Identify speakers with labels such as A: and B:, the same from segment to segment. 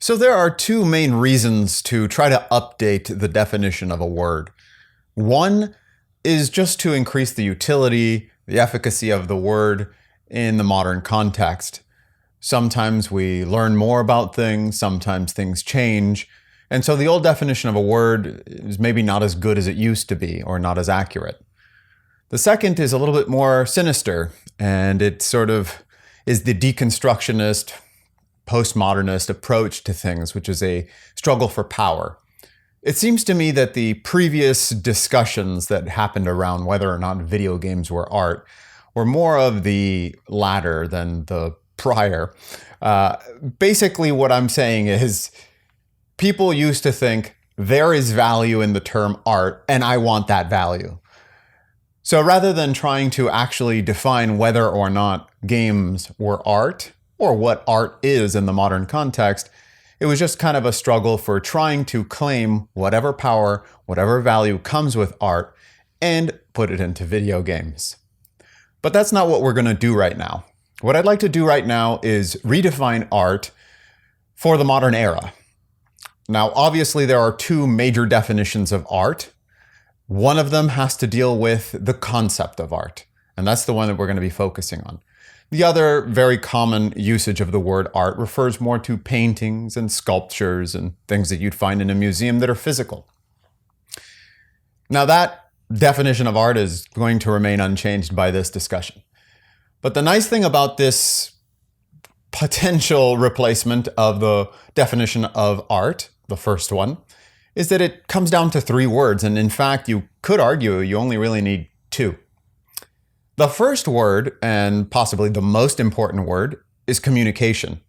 A: So there are two main reasons to try to update the definition of a word. One is just to increase the utility, the efficacy of the word in the modern context. Sometimes we learn more about things, sometimes things change, and so the old definition of a word is maybe not as good as it used to be or not as accurate. The second is a little bit more sinister, and it sort of is the deconstructionist, postmodernist approach to things, which is a struggle for power. It seems to me that the previous discussions that happened around whether or not video games were art were more of the latter than the prior. Basically, what I'm saying is people used to think there is value in the term art, and I want that value. So rather than trying to actually define whether or not games were art, or what art is in the modern context, it was just kind of a struggle for trying to claim whatever power, whatever value comes with art and put it into video games. But that's not what we're going to do right now. What I'd like to do right now is redefine art for the modern era. Now, obviously, there are two major definitions of art. One of them has to deal with the concept of art, and that's the one that we're going to be focusing on. The other very common usage of the word art refers more to paintings and sculptures and things that you'd find in a museum that are physical. Now, that definition of art is going to remain unchanged by this discussion. But the nice thing about this potential replacement of the definition of art, the first one, is that it comes down to three words. And in fact, you could argue you only really need two. The first word, and possibly the most important word, is communication.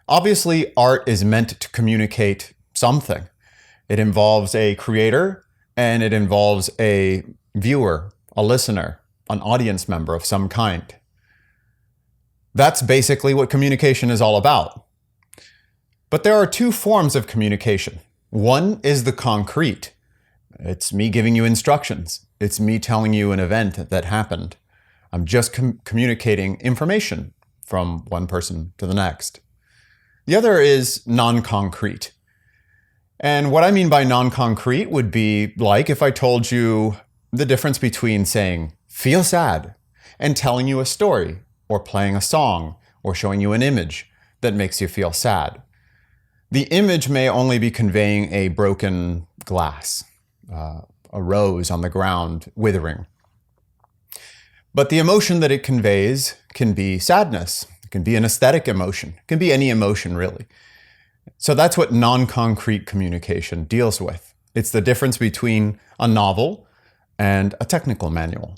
A: Obviously, art is meant to communicate something. It involves a creator, and it involves a viewer, a listener, an audience member of some kind. That's basically what communication is all about. But there are two forms of communication. One is the concrete. It's me giving you instructions. It's me telling you an event that happened. I'm just communicating information from one person to the next. The other is non-concrete. And what I mean by non-concrete would be like if I told you the difference between saying, feel sad, and telling you a story, or playing a song, or showing you an image that makes you feel sad. The image may only be conveying a broken glass, a rose on the ground withering. But the emotion that it conveys can be sadness, it can be an aesthetic emotion, it can be any emotion really. So that's what non-concrete communication deals with. It's the difference between a novel and a technical manual.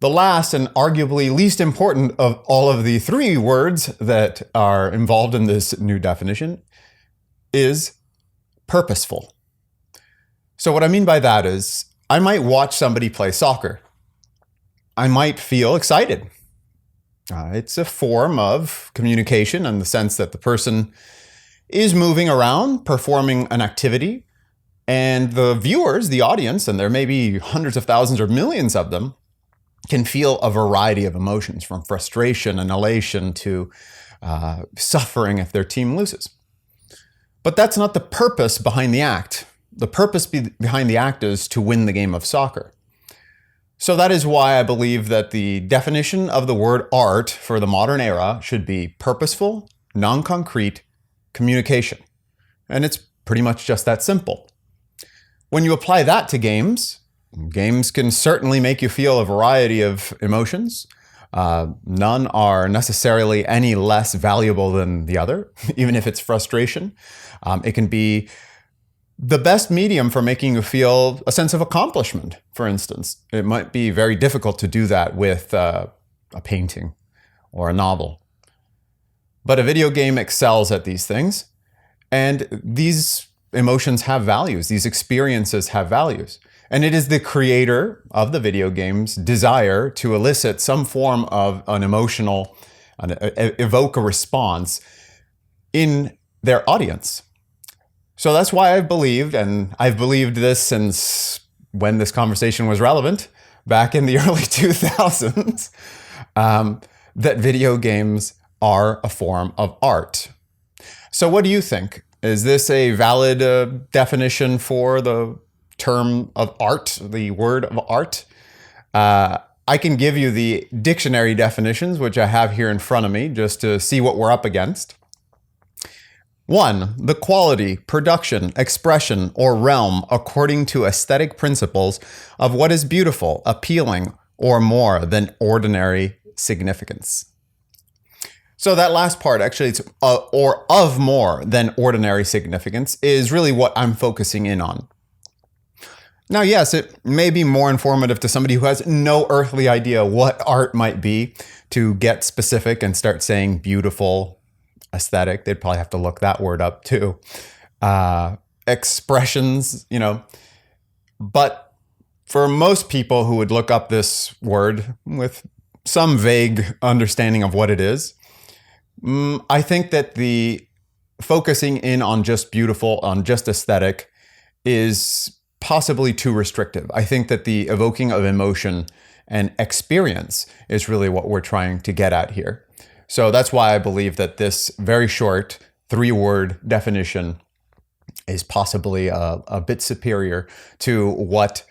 A: The last and arguably least important of all of the three words that are involved in this new definition is purposeful. So what I mean by that is I might watch somebody play soccer. I might feel excited. It's a form of communication in the sense that the person is moving around, performing an activity, and the viewers, the audience, and there may be hundreds of thousands or millions of them, can feel a variety of emotions from frustration and elation to suffering if their team loses. But that's not the purpose behind the act. The purpose behind the act is to win the game of soccer. So that is why I believe that the definition of the word art for the modern era should be purposeful, non-concrete communication. And it's pretty much just that simple. When you apply that to games, games can certainly make you feel a variety of emotions. None are necessarily any less valuable than the other, even if it's frustration. It can be the best medium for making you feel a sense of accomplishment, for instance. It might be very difficult to do that with a painting or a novel. But a video game excels at these things, and these emotions have values, these experiences have values. And it is the creator of the video game's desire to elicit some form of an emotional, evoke a response in their audience. So that's why I've believed, and I've believed this since when this conversation was relevant, back in the early 2000s, that video games are a form of art. So what do you think? Is this a valid definition for the term of art, the word of art? I can give you the dictionary definitions, which I have here in front of me, just to see what we're up against. 1. The quality, production, expression, or realm according to aesthetic principles of what is beautiful, appealing, or more than ordinary significance. So that last part, actually, it's or of more than ordinary significance, is really what I'm focusing in on. Now, yes, it may be more informative to somebody who has no earthly idea what art might be to get specific and start saying beautiful, aesthetic. They'd probably have to look that word up too. Expressions, but for most people who would look up this word with some vague understanding of what it is, I think that the focusing in on just beautiful, on just aesthetic, is possibly too restrictive. I think that the evoking of emotion and experience is really what we're trying to get at here. So that's why I believe that this very short 3-word definition is possibly a bit superior to what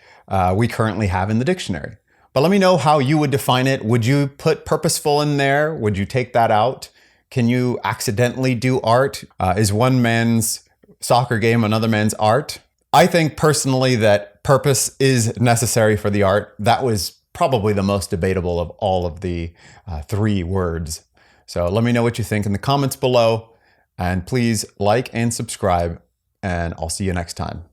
A: we currently have in the dictionary. But let me know how you would define it. Would you put purposeful in there? Would you take that out? Can you accidentally do art? Is one man's soccer game another man's art? I think personally that purpose is necessary for the art. That was probably the most debatable of all of the 3 words. So let me know what you think in the comments below, and please like and subscribe, and I'll see you next time.